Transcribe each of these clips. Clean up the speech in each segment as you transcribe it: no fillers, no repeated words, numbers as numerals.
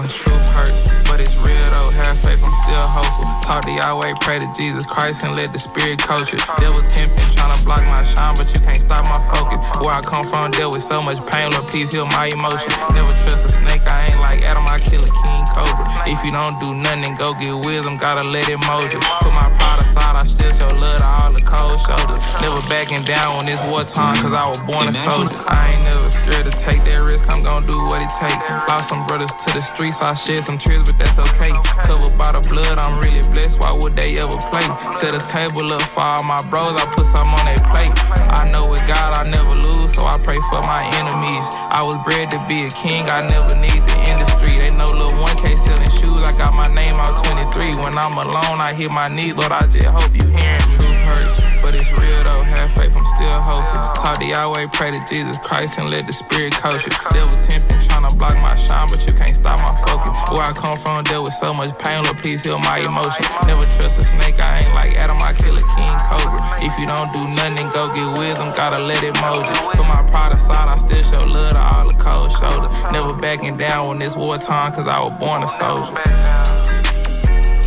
Truth hurts, but it's real though. Have faith, I'm still hopeful. Talk to Yahweh, pray to Jesus Christ, and let the Spirit coach it. Devil tempting, tryna block my shine, but you can't stop my focus. Where I come from, dealt with so much pain, Lord, please heal my emotions. Never trust a snake, I ain't like Adam, I kill a king cobra. If you don't do nothing, go get wisdom, gotta let it mold you. Put my pride aside, I still show love to all the cold shoulders. Never backing down when it's wartime, cause I was born a soldier. I ain't never scared to take that risk, I'm gon' do what it take. Lost some brothers to the streets, I shed some tears, but that's okay. Covered by the blood, I'm really blessed, why would they ever play? Set a table up for all my bros, I put some on their plate. I know with God I never lose, so I pray for my enemies. I was bred to be a king, I never need the industry. They know Lil 1K selling shoes, I got my name out 23. When I'm alone, I hit my knees, Lord, I just hope you hearing. Truth hurts, but it's real though, have faith, I'm still hopeful. Talk to Yahweh, pray to Jesus Christ, and let the Spirit coach you. Devil tempting, tryna block my shine, but you can't stop my focus. Where I come from, dealt with so much pain, Lord, please heal my emotions. Never trust a snake, I ain't like Adam, I kill a king cobra. If you don't do nothing, go get wisdom, gotta let it mold you. Put my pride aside, I still show love to all the cold shoulders. Never backing down when it's wartime, cause I was born a soldier.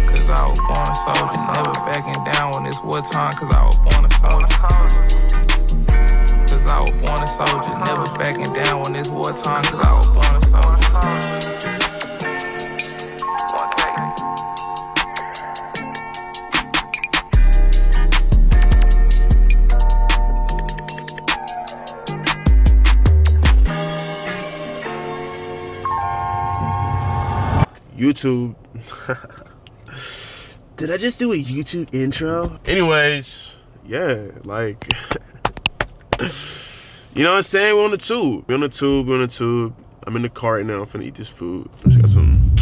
Cause I was born a soldier. Never backing down when it's wartime, cause I was born a soldier. Cause I was born a soldier. Never backing down when it's wartime, cause I was born a soldier. YouTube. Did I just do a YouTube intro? Anyways, yeah, like, you know what I'm saying? We're on the tube. I'm in the car right now. I'm finna eat this food. Got some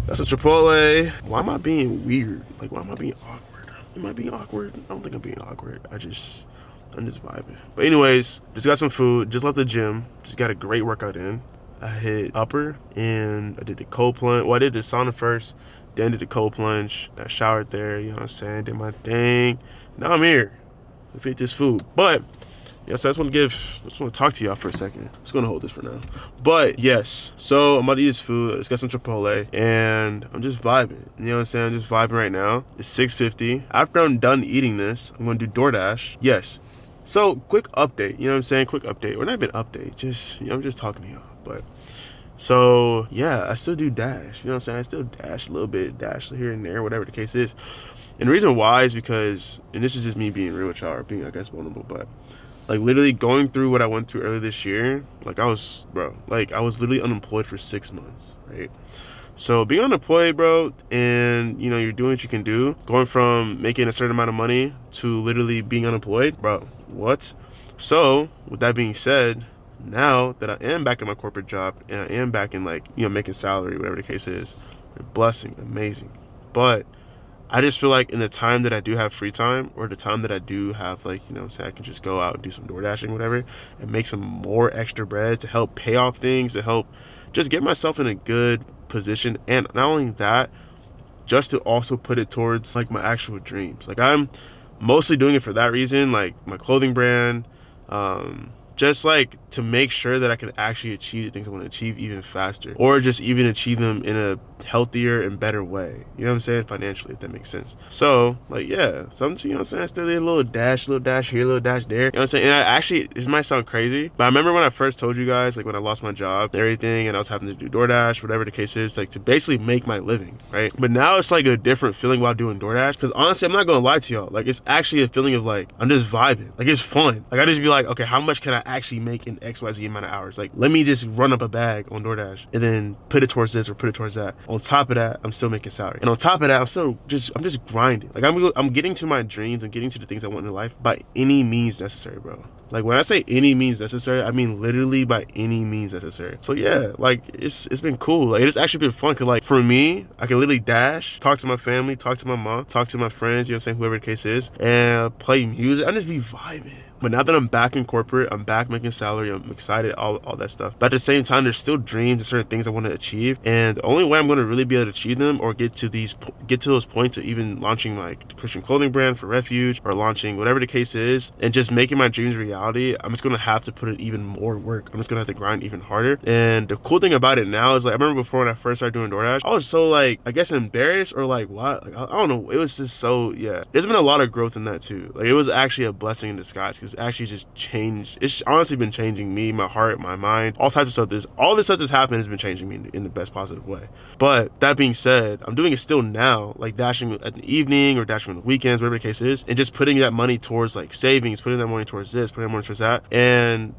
Chipotle. Why am I being weird? Like, why am I being awkward? Am I being awkward? I don't think I'm being awkward. I'm just vibing. But anyways, just got some food. Just left the gym. Just got a great workout in. I hit upper and I did the cold plunge. Well, I did the sauna first, then did the cold plunge. I showered there, you know what I'm saying? Did my thing. Now I'm here to eat this food. But yes, I just want to talk to y'all for a second. I'm just gonna hold this for now. But yes, so I'm about to eat this food. I just got some Chipotle and I'm just vibing. You know what I'm saying? I'm just vibing right now. It's 6:50. After I'm done eating this, I'm gonna do DoorDash. Yes. So quick update, you know what I'm saying? Quick update. Or not even update, just, you know, I'm just talking to y'all. But so yeah, I still do dash, you know what I'm saying? I still dash a little bit, dash here and there, whatever the case is. And the reason why is because, and this is just me being real with y'all, or being, I guess, vulnerable, but like literally going through what I went through earlier this year, like I was literally unemployed for 6 months, right? So being unemployed, bro, and you know, you're doing what you can do, going from making a certain amount of money to literally being unemployed, bro, what? So with that being said, now that I am back in my corporate job and I am back in, like, you know, making salary, whatever the case is, a blessing, amazing. But I just feel like in the time that I do have free time, or the time that I do have, like, you know what I'm saying, I can just go out and do some door dashing, whatever, and make some more extra bread to help pay off things, to help just get myself in a good position. And not only that, just to also put it towards like my actual dreams. Like, I'm mostly doing it for that reason, like my clothing brand, just like to make sure that I can actually achieve the things I want to achieve even faster, or just even achieve them in a healthier and better way. You know what I'm saying? Financially, if that makes sense. So like, yeah, so I'm, you know what I'm saying, I still did a little dash here, a little dash there. You know what I'm saying? And I actually, this might sound crazy, but I remember when I first told you guys, like when I lost my job and everything, and I was having to do DoorDash, whatever the case is, like to basically make my living, right? But now it's like a different feeling while doing DoorDash, because honestly, I'm not gonna lie to y'all, like it's actually a feeling of like, I'm just vibing. Like it's fun. Like I just be like, okay, how much can I actually make in XYZ amount of hours? Like, let me just run up a bag on DoorDash and then put it towards this or put it towards that. On top of that, I'm still making salary. And on top of that, I'm just grinding. Like I'm getting to my dreams. I'm getting to the things I want in life by any means necessary, bro. Like when I say any means necessary, I mean literally by any means necessary. So yeah, like it's been cool. Like it's actually been fun, cause like for me, I can literally dash, talk to my family, talk to my mom, talk to my friends, you know what I'm saying, whoever the case is, and play music. I just be vibing. But now that I'm back in corporate, I'm back making salary, I'm excited, all that stuff. But at the same time, there's still dreams and certain things I want to achieve. And the only way I'm going to really be able to achieve them or get to those points of even launching my Christian clothing brand for Refuge or launching whatever the case is and just making my dreams reality, I'm just going to have to put in even more work. I'm just going to have to grind even harder. And the cool thing about it now is, like, I remember before when I first started doing DoorDash, I was so, like, I guess embarrassed or like, what? Like, I don't know. It was just so, yeah. There's been a lot of growth in that too. Like, it was actually a blessing in disguise because actually just changed. It's honestly been changing me, my heart, my mind, all types of stuff. All this stuff that's happened has been changing me in the best positive way. But that being said, I'm doing it still now, like dashing at the evening or dashing on the weekends, whatever the case is, and just putting that money towards like savings, putting that money towards this, putting that money towards that. And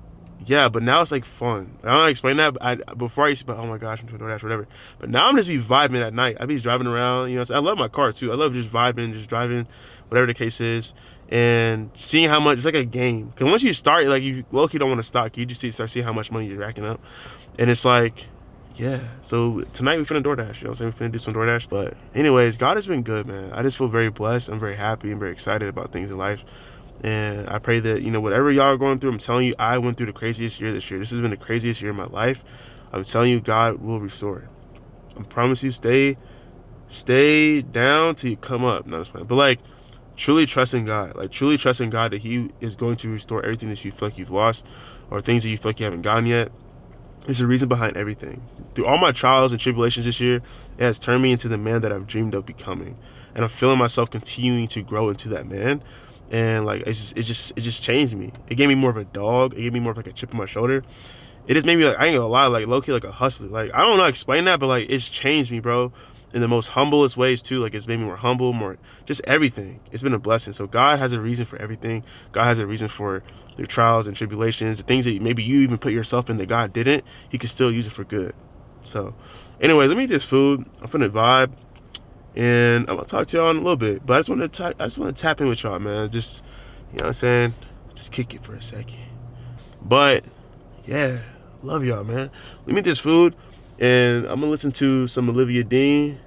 yeah, but now it's like fun. I don't know how to explain that. Before I used to be, oh my gosh, I'm doing DoorDash, whatever. But now I'm just be vibing at night. I be driving around, you know. So I love my car too. I love just vibing, just driving, whatever the case is, and seeing how much. It's like a game. Cause once you start, like, you low-key don't want to stop. You just start seeing how much money you're racking up, and it's like, yeah. So tonight we finna DoorDash. You know what I'm saying? We finna do some DoorDash. But anyways, God has been good, man. I just feel very blessed. I'm very happy. I'm very excited about things in life. And I pray that, you know, whatever y'all are going through, I'm telling you, I went through the craziest year this year. This has been the craziest year of my life. I'm telling you, God will restore it. I promise you, stay down till you come up. Not just playing. But like, truly trusting God. Like, truly trusting God that He is going to restore everything that you feel like you've lost or things that you feel like you haven't gotten yet. There's a reason behind everything. Through all my trials and tribulations this year, it has turned me into the man that I've dreamed of becoming. And I'm feeling myself continuing to grow into that man. And like, it just changed me. It gave me more of a dog. It gave me more of like a chip on my shoulder. It just made me, like, I ain't gonna lie, like low-key like a hustler. Like, I don't know how to explain that, but like, it's changed me, bro, in the most humblest ways too. Like, it's made me more humble, more just everything. It's been a blessing. So God has a reason for everything. God has a reason for your trials and tribulations, the things that maybe you even put yourself in that God didn't. He can still use it for good. So anyway, let me eat this food. I'm finna vibe. And I'm gonna talk to y'all in a little bit, but I just want to tap in with y'all, man. Just, you know what I'm saying? Just kick it for a second. But yeah, love y'all, man. Let me eat this food, and I'm gonna listen to some Olivia Dean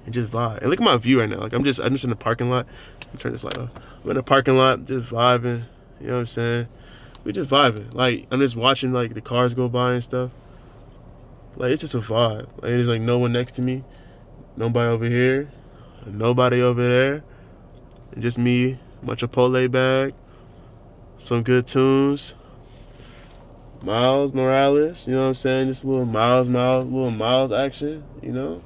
and just vibe. And look at my view right now. Like, I'm just in the parking lot. Let me turn this light off. I'm in the parking lot, just vibing. You know what I'm saying? We just vibing. Like, I'm just watching like the cars go by and stuff. Like, it's just a vibe. Like, there's like no one next to me. Nobody over here, nobody over there, and just me, my Chipotle bag, some good tunes, Miles Morales, you know what I'm saying? Just a little Miles action, you know?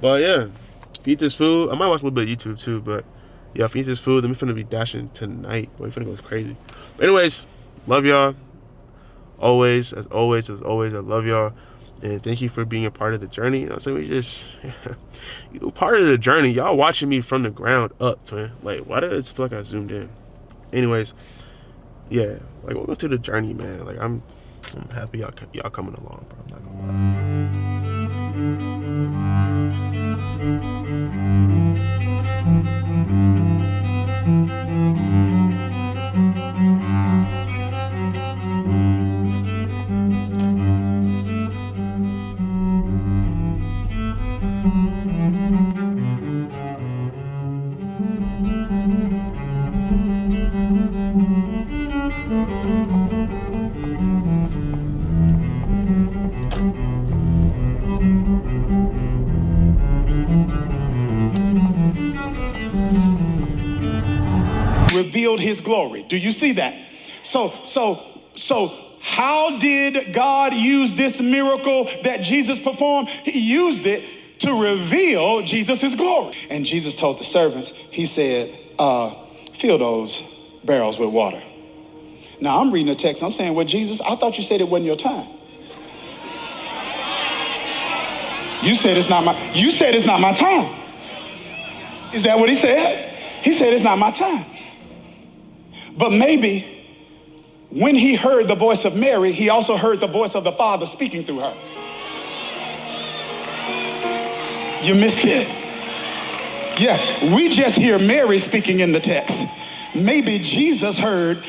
But yeah, if you eat this food, I might watch a little bit of YouTube too, but yeah, if you eat this food, then we finna be dashing tonight. Boy, we finna go crazy. But anyways, love y'all. Always, as always, I love y'all. And thank you for being a part of the journey. You know what I'm saying? We just, you part of the journey. Y'all watching me from the ground up, twin. Like, why did it feel like I zoomed in? Anyways, yeah, like, welcome to the journey, man. Like, I'm happy y'all coming along, bro. I'm not revealed his glory. Do you see that? So how did God use this miracle that Jesus performed? He used it to reveal Jesus' glory. And Jesus told the servants, he said, fill those barrels with water. Now I'm reading the text. I'm saying, well, Jesus, I thought you said it wasn't your time. You said it's not my time. Is that what he said? He said it's not my time. But maybe when he heard the voice of Mary, he also heard the voice of the Father speaking through her. You missed it. Yeah, we just hear Mary speaking in the text. Maybe Jesus heard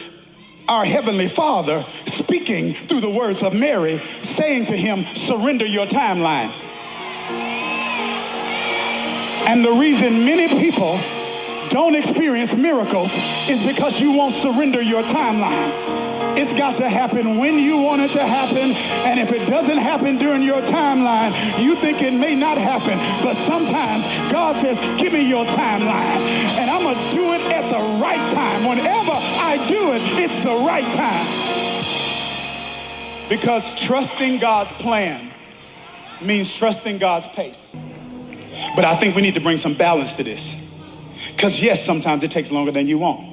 our Heavenly Father speaking through the words of Mary, saying to him, surrender your timeline. And the reason many people don't experience miracles is because you won't surrender your timeline. It's got to happen when you want it to happen. And if it doesn't happen during your timeline, you think it may not happen. But sometimes God says, give me your timeline. And I'm going to do it at the right time. Whenever I do it, it's the right time. Because trusting God's plan means trusting God's pace. But I think we need to bring some balance to this. Because yes, sometimes it takes longer than you want.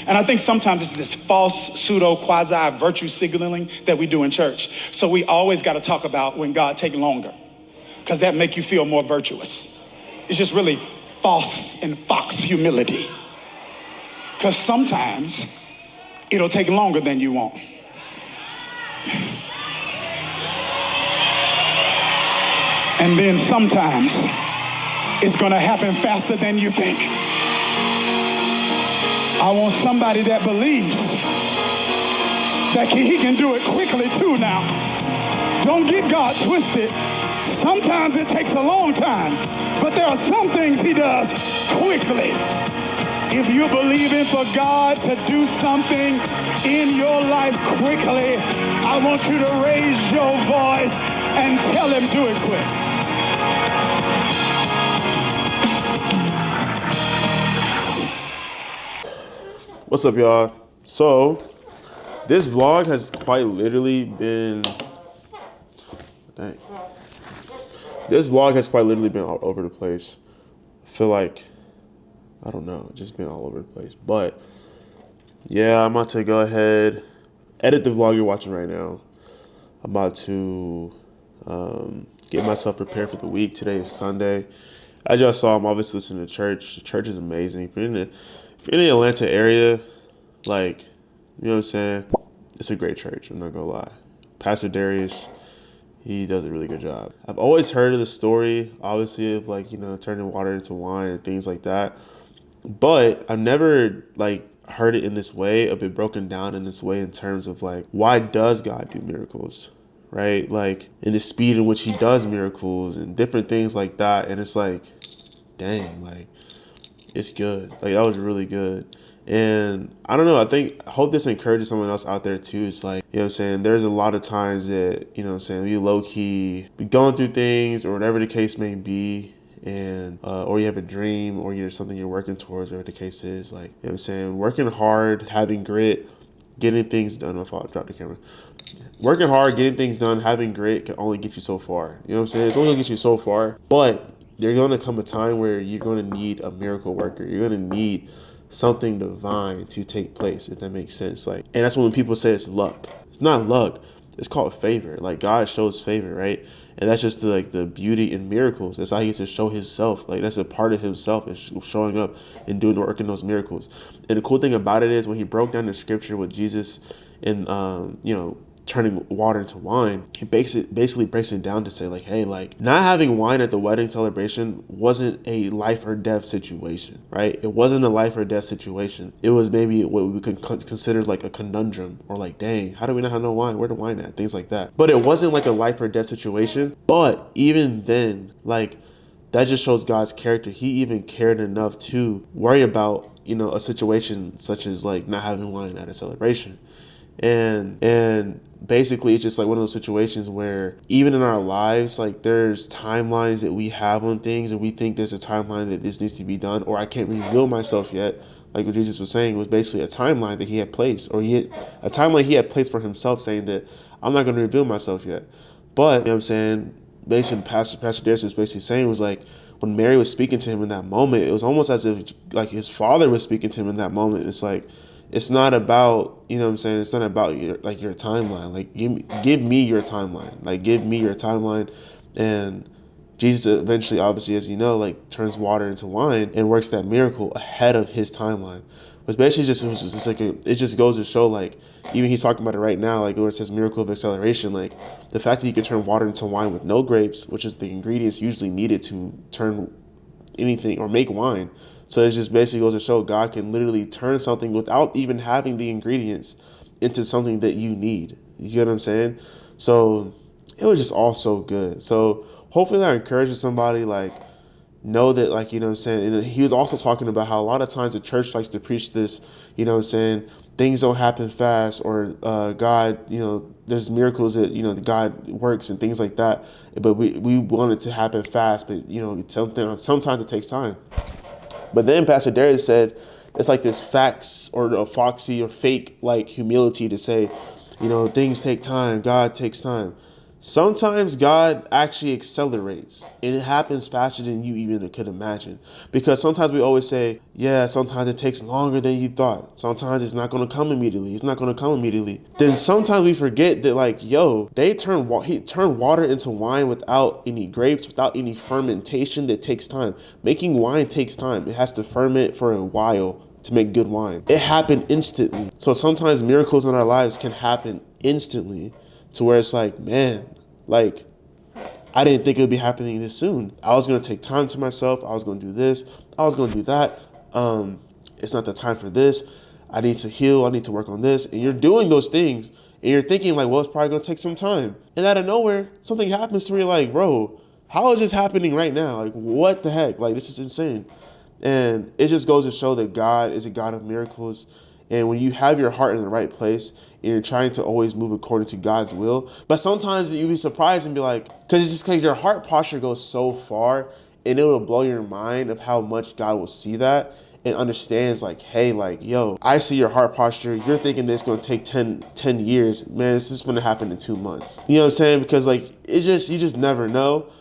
And I think sometimes it's this false pseudo quasi virtue signaling that we do in church. So we always got to talk about when God take longer, because that make you feel more virtuous. It's just really false and fox humility. Because sometimes it'll take longer than you want. And then sometimes it's going to happen faster than you think. I want somebody that believes that he can do it quickly too now. Don't get God twisted. Sometimes it takes a long time, but there are some things he does quickly. If you're believing for God to do something in your life quickly, I want you to raise your voice and tell him, do it quick. What's up, y'all? So, this vlog has quite literally been... Dang. This vlog has quite literally been all over the place. I feel like... I don't know. It's just been all over the place. But, yeah, I'm about to go ahead, edit the vlog you're watching right now. I'm about to get myself prepared for the week. Today is Sunday. As y'all saw, I'm obviously listening to church. The church is amazing. If you're in the Atlanta area, like, you know what I'm saying? It's a great church, I'm not gonna lie. Pastor Darius, he does a really good job. I've always heard of the story, obviously, of like, you know, turning water into wine and things like that. But I've never like heard it in this way, of it broken down in this way in terms of like, why does God do miracles? Right? Like, in the speed in which he does miracles and different things like that. And it's like, dang, like, it's good. Like, that was really good. And I don't know, I hope this encourages someone else out there too. It's like, you know what I'm saying, there's a lot of times that, you know what I'm saying, we low-key be going through things or whatever the case may be, and or you have a dream or you're something you're working towards, whatever the case is. Like, you know what I'm saying, working hard, having grit, getting things done. If I drop the camera. Working hard, getting things done, having grit can only get you so far. You know what I'm saying? It's only gonna get you so far, but there's gonna come a time where you're gonna need a miracle worker. You're gonna need something divine to take place, if that makes sense. Like, and that's when people say it's luck. It's not luck. It's called favor. Like, God shows favor, right? And that's just the beauty in miracles. That's how he gets to show himself. Like, that's a part of himself, is showing up and doing the work in those miracles. And the cool thing about it is, when he broke down the scripture with Jesus and you know, turning water into wine, he basically breaks it down to say, like, hey, like, not having wine at the wedding celebration wasn't a life or death situation, right? It wasn't a life or death situation. It was maybe what we could consider like a conundrum, or like, dang, how do we not have no wine? Where the wine at? Things like that. But it wasn't like a life or death situation. But even then, like, that just shows God's character. He even cared enough to worry about, you know, a situation such as like not having wine at a celebration. And basically, it's just like one of those situations where even in our lives, like, there's timelines that we have on things, and we think there's a timeline that this needs to be done, or I can't reveal myself yet. Like what Jesus was saying was basically a timeline that he had placed, or a timeline he had placed for himself, saying that I'm not going to reveal myself yet. But, you know what I'm saying, basically Pastor Darius was basically saying was like, when Mary was speaking to him in that moment, it was almost as if like his father was speaking to him in that moment. It's like, it's not about, you know what I'm saying, it's not about your timeline. Like, give me your timeline. Like, give me your timeline. And Jesus eventually, obviously, as you know, like, turns water into wine and works that miracle ahead of his timeline. But basically it just goes to show, like, even he's talking about it right now, like where it says miracle of acceleration, like the fact that you can turn water into wine with no grapes, which is the ingredients usually needed to turn anything or make wine. So it just basically goes to show God can literally turn something without even having the ingredients into something that you need. You get what I'm saying? So it was just all so good. So hopefully that encourages somebody. Like, know that, like, you know what I'm saying? And he was also talking about how a lot of times the church likes to preach this, you know what I'm saying, things don't happen fast, or God, you know, there's miracles that, you know, God works and things like that. But we want it to happen fast, but, you know, sometimes it takes time. But then Pastor Darius said it's like this facts or a foxy or fake like humility to say, you know, things take time, God takes time. Sometimes God actually accelerates, and it happens faster than you even could imagine. Because sometimes we always say, yeah, sometimes it takes longer than you thought. Sometimes it's not going to come immediately. It's not going to come immediately. Then sometimes we forget that, like, yo, he turned water into wine without any grapes, without any fermentation. That takes time. Making wine takes time. It has to ferment for a while to make good wine. It happened instantly. So sometimes miracles in our lives can happen instantly, to where it's like, man, like, I didn't think it would be happening this soon. I was going to take time to myself. I was going to do this. I was going to do that. It's not the time for this. I need to heal. I need to work on this. And you're doing those things, and you're thinking like, well, it's probably going to take some time. And out of nowhere, something happens to me like, bro, how is this happening right now? Like, what the heck? Like, this is insane. And it just goes to show that God is a God of miracles. And when you have your heart in the right place and you're trying to always move according to God's will, but sometimes you'll be surprised and be like, because your heart posture goes so far, and it will blow your mind of how much God will see that and understands, like, hey, like, yo, I see your heart posture. You're thinking this is going to take 10 years. Man, this is going to happen in 2 months. You know what I'm saying? Because, like, you just never know.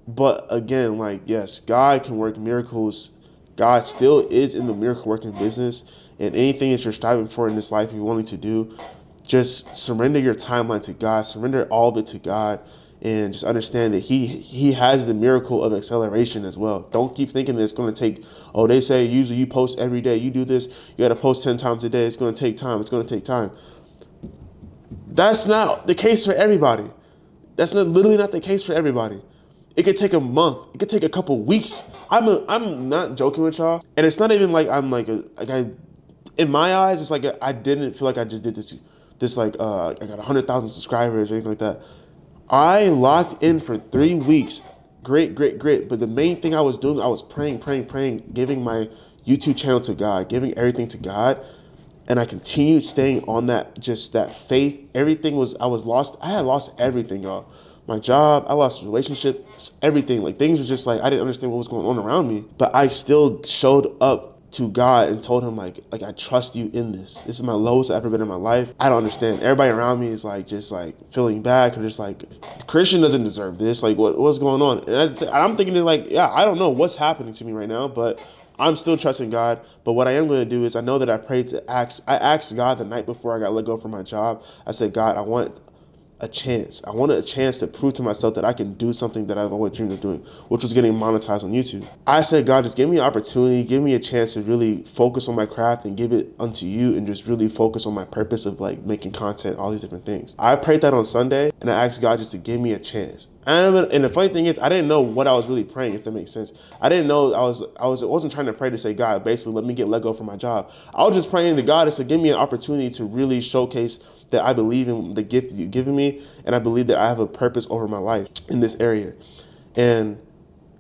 But again, like, yes, God can work miracles. God still is in the miracle working business. And anything that you're striving for in this life, you're wanting to do, just surrender your timeline to God, surrender all of it to God, and just understand that He has the miracle of acceleration as well. Don't keep thinking that it's going to take, oh, they say usually you post every day, you do this, you got to post 10 times a day, it's going to take time, it's going to take time. That's not the case for everybody. That's literally not the case for everybody. It could take a month. It could take a couple weeks. I'm not joking with y'all, and it's not even like I'm like in my eyes, it's like I didn't feel like I just did this like I got 100,000 subscribers or anything like that. I locked in for 3 weeks. Great. But the main thing I was doing, I was praying, giving my YouTube channel to God, giving everything to God. And I continued staying on that faith. Everything was, I had lost everything, y'all. My job, I lost relationships, everything. Like, things was just like, I didn't understand what was going on around me. But I still showed up to God and told him, like I trust you in this. This is my lowest I've ever been in my life. I don't understand. Everybody around me is like, just like feeling bad. Cause just like, Christian doesn't deserve this. Like, what's going on? And I'm thinking like, yeah, I don't know what's happening to me right now, but I'm still trusting God. But what I am going to do is, I know that I asked God the night before I got let go from my job. I said, God, I want a chance. I wanted a chance to prove to myself that I can do something that I've always dreamed of doing, which was getting monetized on YouTube. I said, God, just give me an opportunity, give me a chance to really focus on my craft and give it unto you, and just really focus on my purpose of like making content, all these different things. I prayed that on Sunday, and I asked God just to give me a chance. And the funny thing is, I didn't know what I was really praying, if that makes sense. I didn't know I wasn't trying to pray to say, God, basically let me get let go from my job. I was just praying to God is to give me an opportunity to really showcase that I believe in the gift that you've given me, and I believe that I have a purpose over my life in this area. And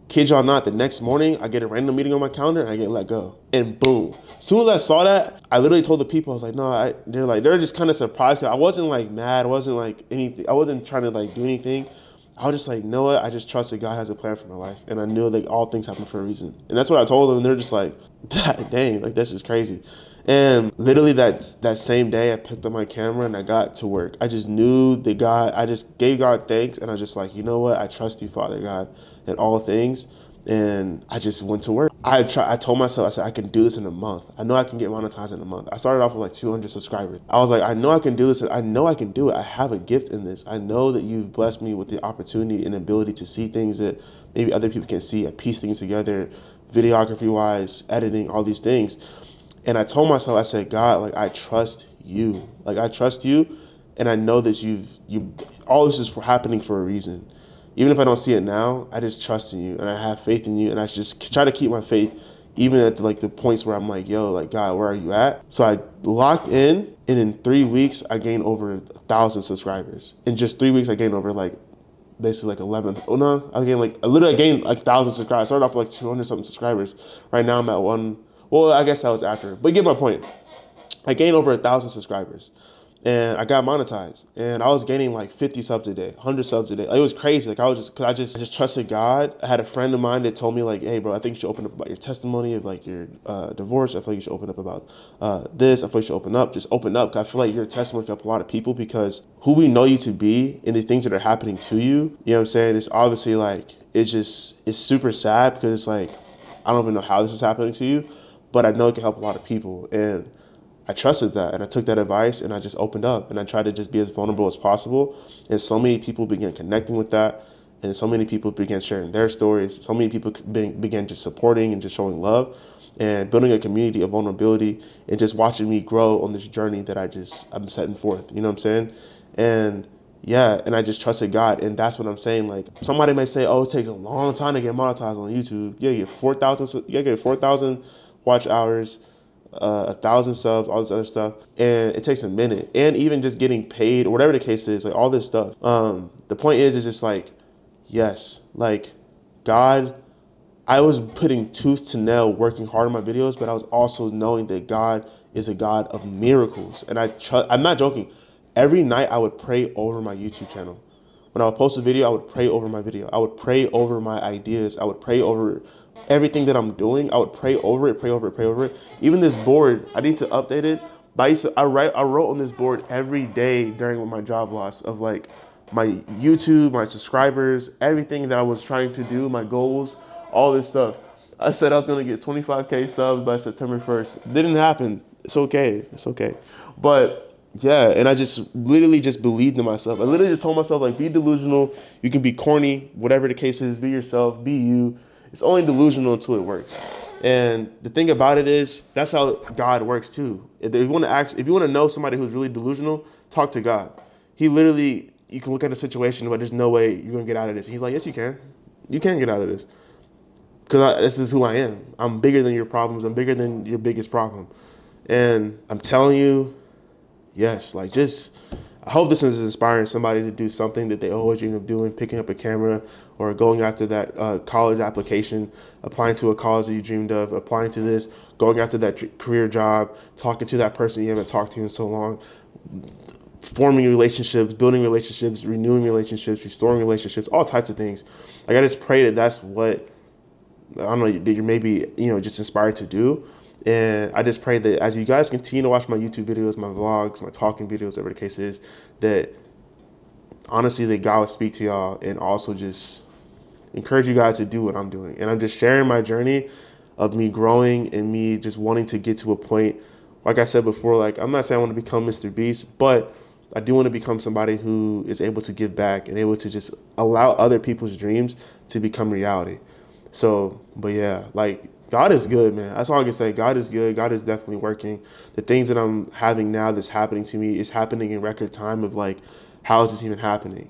kid y'all not, the next morning I get a random meeting on my calendar and I get let go. And boom. As soon as I saw that, I literally told the people, I was like, no, they're just kind of surprised. I wasn't like mad, I wasn't like anything. I wasn't trying to like do anything. I was just like, you know what? I just trust that God has a plan for my life. And I knew that all things happen for a reason. And that's what I told them. And they're just like, dang, like, that's just crazy. And literally that same day, I picked up my camera and I got to work. I just knew that God, I just gave God thanks. And I was just like, you know what? I trust you, Father God, in all things. And I just went to work. I told myself, I said, I can do this in a month. I know I can get monetized in a month. I started off with like 200 subscribers. I was like, I know I can do this. I know I can do it. I have a gift in this. I know that you've blessed me with the opportunity and ability to see things that maybe other people can see. I piece things together, videography wise, editing, all these things. And I told myself, I said, God, like, I trust you. Like, I trust you. And I know that all this is happening for a reason. Even if I don't see it now, I just trust in you and I have faith in you. And I just try to keep my faith even at the points where I'm like, yo, like, God, where are you at? So I locked in, and in 3 weeks, I gained over 1,000 subscribers. In just 3 weeks, I gained over like basically like 11. Oh no, I gained like 1,000 subscribers. I started off with like 200 something subscribers. Right now I'm at one. Well, I guess that was after, but you get my point. I gained over 1,000 subscribers. And I got monetized, and I was gaining like 50 subs a day, 100 subs a day. Like, it was crazy. Like, I just trusted God. I had a friend of mine that told me like, hey bro, I think you should open up about your testimony of like your divorce. I feel like you should open up about this. I feel like you should open up. Just open up. I feel like your testimony can help a lot of people, because who we know you to be and these things that are happening to you, you know what I'm saying? It's obviously like, it's super sad, because it's like, I don't even know how this is happening to you, but I know it can help a lot of people. And I trusted that, and I took that advice, and I just opened up, and I tried to just be as vulnerable as possible. And so many people began connecting with that, and so many people began sharing their stories. So many people began just supporting and just showing love and building a community of vulnerability, and just watching me grow on this journey that I'm setting forth. You know what I'm saying? And yeah, and I just trusted God, and that's what I'm saying. Like, somebody may say, "Oh, it takes a long time to get monetized on YouTube." Yeah, you get 4,000. You get 4,000 watch hours. 1,000 subs, all this other stuff, and it takes a minute. And even just getting paid or whatever the case is, like all this stuff. The point is just like, yes, like God, I was putting tooth to nail, working hard on my videos, but I was also knowing that God is a God of miracles. And I'm not joking. Every night I would pray over my YouTube channel. When I would post a video, I would pray over my video. I would pray over my ideas. I would pray over everything that I'm doing. I would pray over it. Even this board, I need to update it. But I wrote on this board every day during my job loss of like my YouTube, my subscribers, everything that I was trying to do, my goals, all this stuff. I said I was gonna get 25K subs by September 1st. Didn't happen. It's okay. But yeah, and I just literally just believed in myself. I literally just told myself, like, be delusional. You can be corny, whatever the case is. Be yourself. Be you. It's only delusional until it works. And the thing about it is, that's how God works too. If you want to know somebody who's really delusional, talk to God. He literally, you can look at a situation, but there's no way you're gonna get out of this. He's like, yes, you can. You can get out of this, because this is who I am. I'm bigger than your problems. I'm bigger than your biggest problem. And I'm telling you, yes, like, just, I hope this is inspiring somebody to do something that they always dream of doing, picking up a camera or going after that college application, applying to a college that you dreamed of, applying to this, going after that career job, talking to that person you haven't talked to in so long, forming relationships, building relationships, renewing relationships, restoring relationships, all types of things. Like, I just pray that that's what, I don't know, that you're maybe, just inspired to do. And I just pray that as you guys continue to watch my YouTube videos, my vlogs, my talking videos, whatever the case is, that honestly, that God will speak to y'all and also just encourage you guys to do what I'm doing. And I'm just sharing my journey of me growing and me just wanting to get to a point, like I said before, like, I'm not saying I want to become Mr. Beast, but I do want to become somebody who is able to give back and able to just allow other people's dreams to become reality. So, but yeah, like, God is good, man. That's all I can say. God is good. God is definitely working. The things that I'm having now that's happening to me is happening in record time of like, how is this even happening?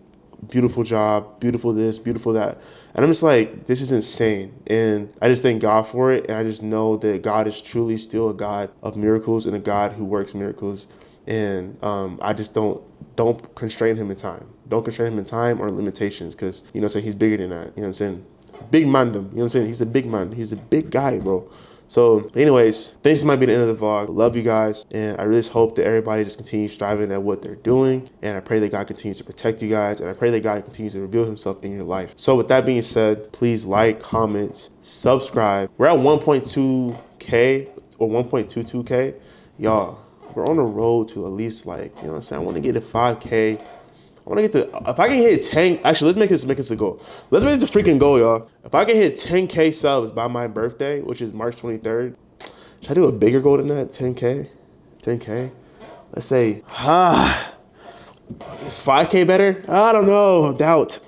Beautiful job, beautiful this, beautiful that. And I'm just like, this is insane. And I just thank God for it. And I just know that God is truly still a God of miracles and a God who works miracles. And I just don't constrain him in time. Don't constrain him in time or limitations, because, so he's bigger than that. You know what I'm saying? Big mandem, you know what I'm saying? He's a big man. He's a big guy, bro. So anyways, this might be the end of the vlog. Love you guys. And I really just hope that everybody just continues striving at what they're doing. And I pray that God continues to protect you guys. And I pray that God continues to reveal himself in your life. So with that being said, please like, comment, subscribe. We're at 1.2K or 1.22K. Y'all, we're on the road to at least, like, you know what I'm saying? I want to get to 5K. I want to get to, if I can hit 10, actually, let's make this a goal. Let's make this a freaking goal, y'all. If I can hit 10K subs by my birthday, which is March 23rd, should I do a bigger goal than that? 10K? 10K? Let's say, is 5K better? I don't know. Doubt.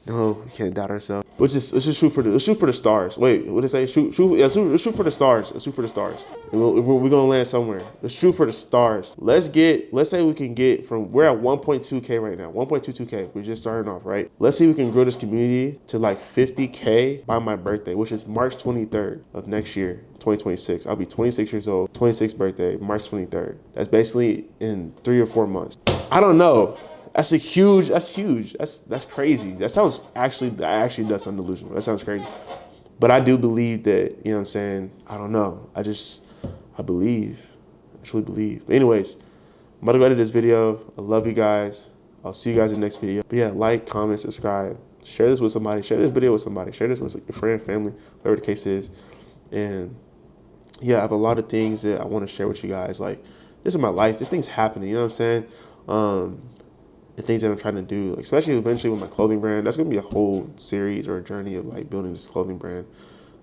No, we can't doubt ourselves. Let's just shoot for the stars. Wait, what did it say? Let's shoot for the stars. Let's shoot for the stars. And we're gonna land somewhere. Let's shoot for the stars. Let's say we can get from, we're at 1.2K right now. 1.22K. We're just starting off, right? Let's see if we can grow this community to like 50K by my birthday, which is March 23rd of next year, 2026. I'll be 26 years old, 26th birthday, March 23rd. That's basically in 3 or 4 months. I don't know. That's huge. That's crazy. That actually does sound delusional. That sounds crazy. But I do believe that, you know what I'm saying? I don't know. I believe. I truly believe. But anyways, I'm about to go edit this video. I love you guys. I'll see you guys in the next video. But yeah, like, comment, subscribe. Share this with somebody. Share this video with somebody. Share this with your friend, family, whatever the case is. And yeah, I have a lot of things that I want to share with you guys. Like, this is my life. This thing's happening. You know what I'm saying? The things that I'm trying to do, like, especially eventually with my clothing brand. That's going to be a whole series or a journey of like building this clothing brand.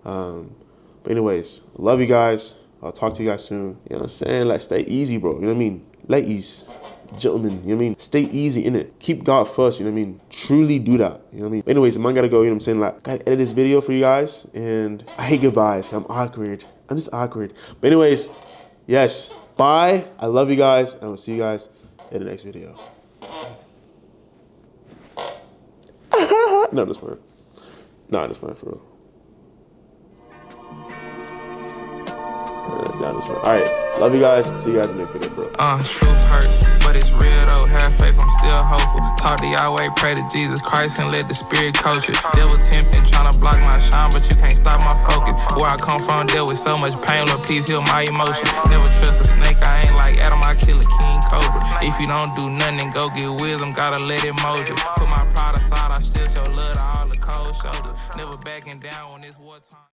But anyways, I love you guys. I'll talk to you guys soon. You know what I'm saying? Like, stay easy, bro. You know what I mean? Ladies, gentlemen, you know what I mean? Stay easy in it. Keep God first, you know what I mean? Truly do that, you know what I mean? But anyways, mine gotta go, you know what I'm saying? Like, I gotta edit this video for you guys, and I hate goodbyes. I'm awkward. I'm just awkward. But anyways, yes, bye. I love you guys, and I will see you guys in the next video. No, I'm just playing. No, I'm just playing for real. All right, love you guys. See you guys in the next video for real. Truth hurts, but it's real though. Have faith, I'm still hopeful. Talk to Yahweh, pray to Jesus Christ, and let the Spirit coach it. Devil tempting, trying to block my shine, but you can't stop my focus. Where I come from, dealt with so much pain, Lord, please heal my emotions. Never trust a snake, I ain't like Adam, I kill a king cobra. If you don't do nothing, go get wisdom, gotta let it mold you. Put my pride aside, I still show love to all the cold shoulders. Never backing down when it's wartime.